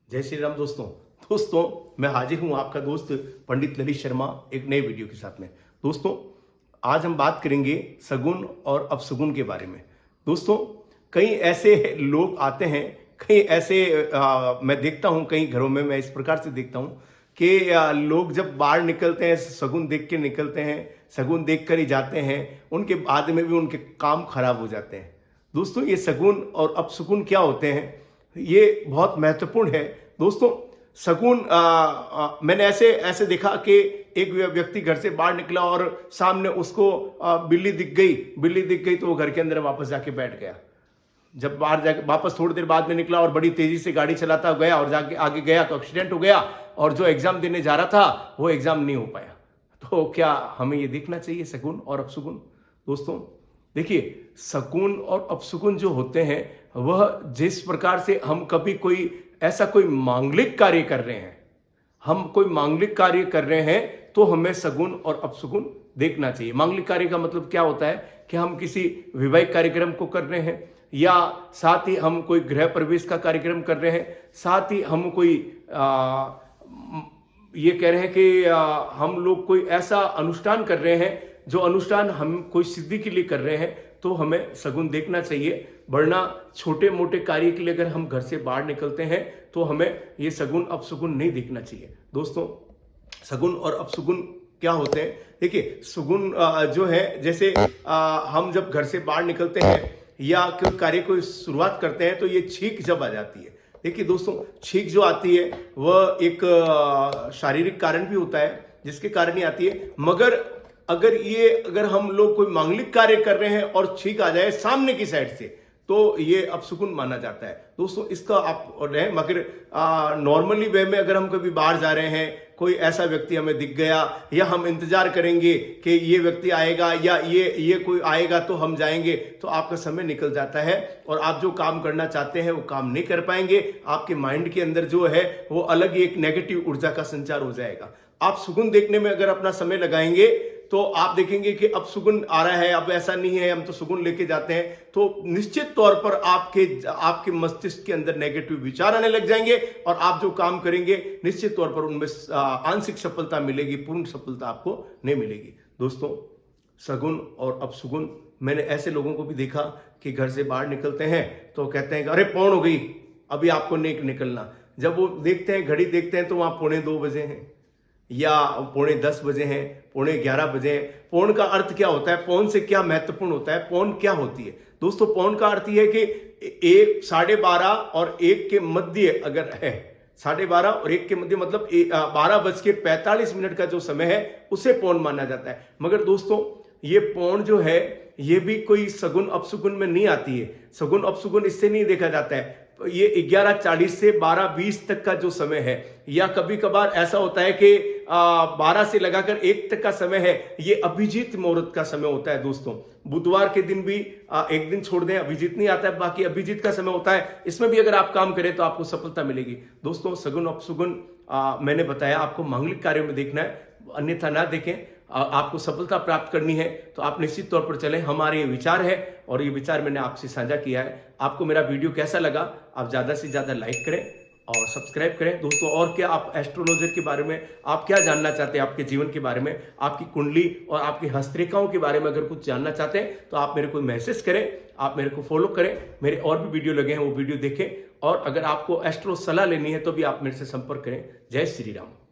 जय श्री राम दोस्तों मैं हाजिर हूं आपका दोस्त पंडित ललित शर्मा एक नए वीडियो के साथ में। दोस्तों आज हम बात करेंगे सगुन और अपशगुन के बारे में। दोस्तों कई ऐसे लोग आते हैं, कई ऐसे मैं देखता हूं कई घरों में मैं इस प्रकार से देखता हूं कि लोग जब बाहर निकलते हैं सगुन देख के निकलते हैं, सगुन देख कर ही जाते हैं, उनके बाद में भी उनके काम खराब हो जाते हैं। दोस्तों ये सगुन और अपशगुन क्या होते हैं, ये बहुत महत्वपूर्ण है। दोस्तों सगुन मैंने ऐसे देखा कि एक व्यक्ति घर से बाहर निकला और सामने उसको बिल्ली दिख गई तो वो घर के अंदर वापस जाके बैठ गया। जब बाहर जाके वापस थोड़ी देर बाद में निकला और बड़ी तेजी से गाड़ी चलाता गया और जाके आगे गया तो एक्सीडेंट हो गया और जो एग्जाम देने जा रहा था वो एग्जाम नहीं हो पाया। तो क्या हमें ये देखना चाहिए सगुन और अपशगुन? दोस्तों देखिए सगुन और अपशगुन जो होते हैं वह जिस प्रकार से हम कभी कोई ऐसा कोई मांगलिक कार्य कर रहे हैं, हम कोई मांगलिक कार्य कर रहे हैं तो हमें सगुन और अपशगुन देखना चाहिए। मांगलिक कार्य का मतलब क्या होता है कि हम किसी वैवाहिक कार्यक्रम को कर रहे हैं या साथ ही हम कोई गृह प्रवेश का कार्यक्रम कर रहे हैं, साथ ही हम कोई ये कह रहे हैं कि हम लोग कोई ऐसा अनुष्ठान कर रहे हैं जो अनुष्ठान हम कोई सिद्धि के लिए कर रहे हैं तो हमें सगुन देखना चाहिए। वरना छोटे मोटे कार्य के लिए अगर हम घर से बाहर निकलते हैं तो हमें ये सगुन अपशगुन नहीं देखना चाहिए। दोस्तों सगुन और अपशगुन क्या होते हैं? देखिए सगुन जो है जैसे हम जब घर से बाहर निकलते हैं या कोई कार्य को शुरुआत करते हैं तो ये छींक जब आ जाती है। देखिए दोस्तों छींक जो आती है वह एक शारीरिक कारण भी होता है जिसके कारण ही आती है, मगर अगर हम लोग कोई मांगलिक कार्य कर रहे हैं और छींक आ जाए सामने की साइड से तो ये अपशगुन माना जाता है। दोस्तों इसका आप रहे मगर नॉर्मली वे में अगर हम कभी बाहर जा रहे हैं, कोई ऐसा व्यक्ति हमें दिख गया या हम इंतजार करेंगे कि ये व्यक्ति आएगा या ये कोई आएगा तो हम जाएंगे, तो आपका समय निकल जाता है और आप जो काम करना चाहते हैं वो काम नहीं कर पाएंगे। आपके माइंड के अंदर जो है वो अलग ही एक नेगेटिव ऊर्जा का संचार हो जाएगा। आप सगुन देखने में अगर अपना समय लगाएंगे तो आप देखेंगे कि अब सगुन आ रहा है, अब ऐसा नहीं है, हम तो सगुन लेके जाते हैं, तो निश्चित तौर पर आपके मस्तिष्क के अंदर नेगेटिव विचार आने लग जाएंगे और आप जो काम करेंगे निश्चित तौर पर उनमें आंशिक सफलता मिलेगी, पूर्ण सफलता आपको नहीं मिलेगी। दोस्तों सगुन और अपशगुन मैंने ऐसे लोगों को भी देखा कि घर से बाहर निकलते हैं तो कहते हैं अरे पौन हो गई, अभी आपको नहीं निकलना। जब वो देखते हैं घड़ी देखते हैं तो वहां 2:45 बजे हैं या 9:45 बजे हैं, 11:15 बजे हैं। पौन का अर्थ क्या होता है? पौन से क्या महत्वपूर्ण होता है? पौन क्या होती है? दोस्तों पौन का अर्थ यह है कि 12:30 और 1 के मध्य अगर है, 12:30 और 1 के मध्य मतलब 12:45 का जो समय है उसे पौन माना जाता है। मगर दोस्तों ये पौन जो है ये भी कोई सगुन अपशगुन में नहीं आती है। सगुन अपशगुन इससे नहीं देखा जाता है। ये 11:40 से 12:20 तक का जो समय है या कभी कभार ऐसा होता है कि 12 से लगाकर 1 तक का समय है, ये अभिजीत मुहूर्त का समय होता है। दोस्तों बुधवार के दिन भी एक दिन छोड़ दें, अभिजीत नहीं आता है, बाकी अभिजीत का समय होता है। इसमें भी अगर आप काम करें तो आपको सफलता मिलेगी। दोस्तों सगुन अपशगुन मैंने बताया आपको मांगलिक कार्यों में देखना है, अन्यथा ना देखें। आपको सफलता प्राप्त करनी है तो आप निश्चित तौर पर चलें। हमारे ये विचार है और ये विचार मैंने आपसे साझा किया है। आपको मेरा वीडियो कैसा लगा आप ज्यादा से ज्यादा लाइक करें और सब्सक्राइब करें। दोस्तों और क्या आप एस्ट्रोलॉजर के बारे में आप क्या जानना चाहते हैं, आपके जीवन के बारे में, आपकी कुंडली और आपकी हस्तरेखाओं के बारे में अगर कुछ जानना चाहते हैं तो आप मेरे को मैसेज करें, आप मेरे को फॉलो करें। मेरे और भी वीडियो लगे हैं वो वीडियो देखें और अगर आपको एस्ट्रो सलाह लेनी है तो भी आप मेरे से संपर्क करें। जय श्री राम।